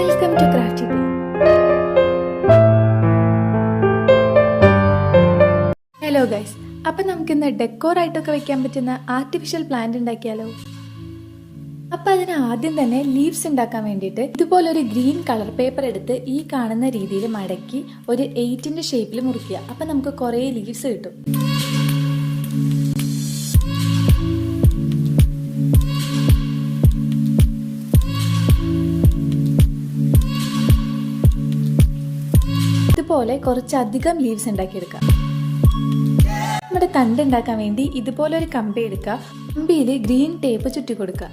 Welcome to crafty B. Hello guys, അപ്പം നമുക്കിന്ന് ഡെക്കോറായിട്ടൊക്കെ വെക്കാൻ പറ്റുന്ന ആർട്ടിഫിഷ്യൽ പ്ലാന്റ് ഉണ്ടാക്കിയാലോ? അപ്പം അതിന് ആദ്യം തന്നെ ലീവ്സ് ഉണ്ടാക്കാൻ വേണ്ടിയിട്ട് ഇതുപോലൊരു ഗ്രീൻ കളർ പേപ്പർ എടുത്ത് ഈ കാണുന്ന രീതിയിൽ മടക്കി ഒരു 8-ന്റെ ഷേപ്പിൽ മുറിക്കുക. അപ്പം നമുക്ക് കുറേ ലീവ്സ് കിട്ടും. ഇതുപോലെ കുറച്ചധികം ലീവ്സ് ഉണ്ടാക്കിയെടുക്കാം. നമ്മുടെ തണ്ട് ഉണ്ടാക്കാൻ വേണ്ടി ഇതുപോലെ ഒരു കമ്പി എടുക്കുക. കമ്പിയിൽ ഗ്രീൻ ടേപ്പ് ചുറ്റി കൊടുക്കുക.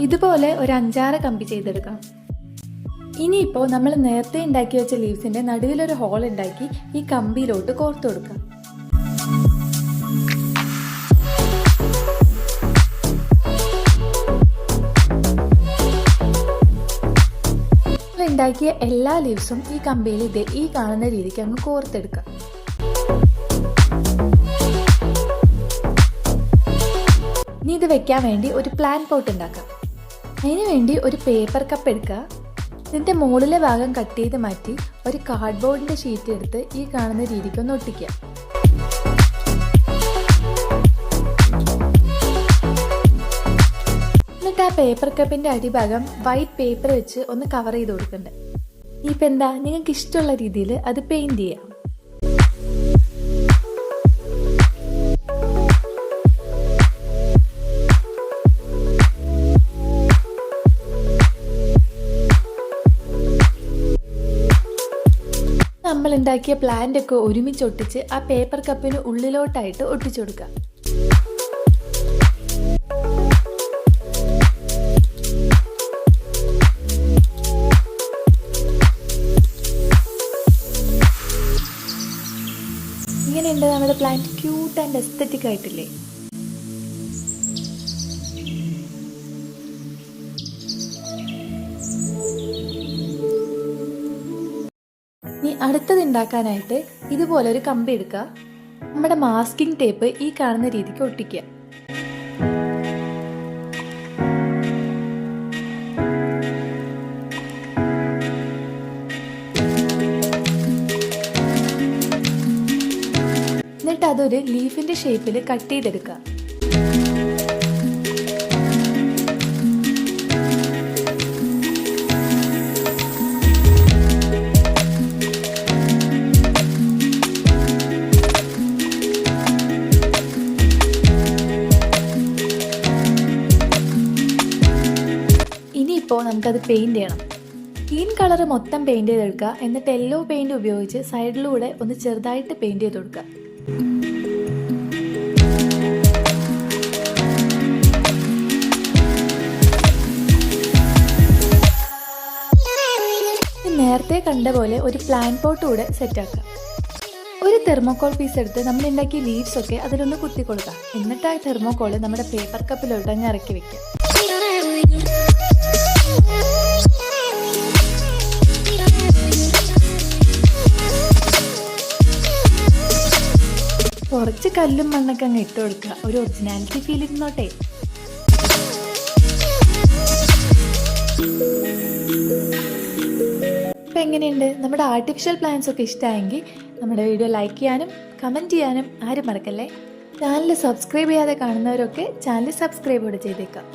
ഇതുപോലെ ഒരു 5-6 കമ്പി ചെയ്തെടുക്കാം. ഇനിയിപ്പോൾ നമ്മൾ നേരത്തെ ഉണ്ടാക്കി വെച്ച ലീവ്സിന്റെ നടുവിലൊരു ഹോൾ ഉണ്ടാക്കി ഈ കമ്പിയിലോട്ട് കോർത്തു കൊടുക്കാം. ഉണ്ടാക്കിയ എല്ലാ ലീവ്സും ഈ കമ്പിയിൽ ഈ കാണുന്ന രീതിക്ക് അങ്ങ് കോർത്തെടുക്കാം. ഇനി ഇത് വെക്കാൻ വേണ്ടി ഒരു പ്ലാൻ പോട്ട് ഉണ്ടാക്കാം. അതിന് വേണ്ടി ഒരു പേപ്പർ കപ്പ് എടുക്കുക. ഇതിന്റെ മുകളിലെ ഭാഗം കട്ട് ചെയ്ത് മാറ്റി ഒരു കാർഡ്ബോർഡിന്റെ ഷീറ്റ് എടുത്ത് ഈ കാണുന്ന രീതിക്ക് ഒന്ന് ഒട്ടിക്കുക. ആ പേപ്പർ കപ്പിന്റെ അടിഭാഗം വൈറ്റ് പേപ്പർ വെച്ച് ഒന്ന് കവർ ചെയ്ത് കൊടുക്കണ്ടേ. ഇപ്പൊ എന്താ, നിങ്ങൾക്ക് ഇഷ്ടമുള്ള രീതിയിൽ അത് പെയിന്റ് ചെയ്യാം. നമ്മൾ ഉണ്ടാക്കിയ പ്ലാന്റ് ഒക്കെ ഒരുമിച്ച് ഒട്ടിച്ച് ആ പേപ്പർ കപ്പിന് ഉള്ളിലോട്ടായിട്ട് ഒട്ടിച്ചു കൊടുക്കുക. ഇങ്ങനെയുണ്ട് നമ്മുടെ പ്ലാന്റ്. ക്യൂട്ട് ആൻഡ് എസ്തെറ്റിക് ആയിട്ടില്ലേ? ഇനി അടുത്തത് ഉണ്ടാക്കാനായിട്ട് ഇതുപോലെ ഒരു കമ്പി എടുക്കുക. നമ്മുടെ മാസ്കിംഗ് ടേപ്പ് ഈ കാണുന്ന രീതിക്ക് ഒട്ടിക്കുക. എന്നിട്ട് അതൊരു ലീഫിന്റെ ഷേപ്പിൽ കട്ട് ചെയ്തെടുക്കുക. ഇനിയിപ്പോൾ നമുക്കത് പെയിന്റ് ചെയ്യണം. ഗ്രീൻ കളർ മൊത്തം പെയിന്റ് ചെയ്തെടുക്കുക. എന്നിട്ട് യെല്ലോ പെയിന്റ് ഉപയോഗിച്ച് സൈഡിലൂടെ ഒന്ന് ചെറുതായിട്ട് പെയിന്റ് ചെയ്ത് കൊടുക്കുക. നേരത്തെ കണ്ട പോലെ ഒരു പ്ലാൻ പോട്ട് കൂടെ സെറ്റാക്കാം. ഒരു തെർമോകോൾ പീസ് എടുത്ത് നമ്മൾ ഉണ്ടാക്കിയ ലീവ്സ് ഒക്കെ അതിലൊന്ന് കുത്തി കൊടുക്കാം. എന്നിട്ട് ആ തെർമോകോള് നമ്മുടെ പേപ്പർ കപ്പിലോട്ട് അങ്ങ് ഇറക്കി വെക്കാം. കുറച്ച് കല്ലും മണ്ണൊക്കെ അങ്ങ് ഇട്ട് കൊടുക്കുക. ഒരു ഒറിജിനാലിറ്റി ഫീൽ ഇരുന്നോട്ടെ. ഇപ്പം എങ്ങനെയുണ്ട്? നമ്മുടെ ആർട്ടിഫിഷ്യൽ പ്ലാന്റ്സ് ഒക്കെ ഇഷ്ടമായെങ്കിൽ നമ്മുടെ വീഡിയോ ലൈക്ക് ചെയ്യാനും കമൻറ്റ് ചെയ്യാനും ആരും മറക്കല്ലേ. ചാനൽ സബ്സ്ക്രൈബ് ചെയ്യാതെ കാണുന്നവരൊക്കെ ചാനൽ സബ്സ്ക്രൈബ് കൂടെ ചെയ്തേക്കാം.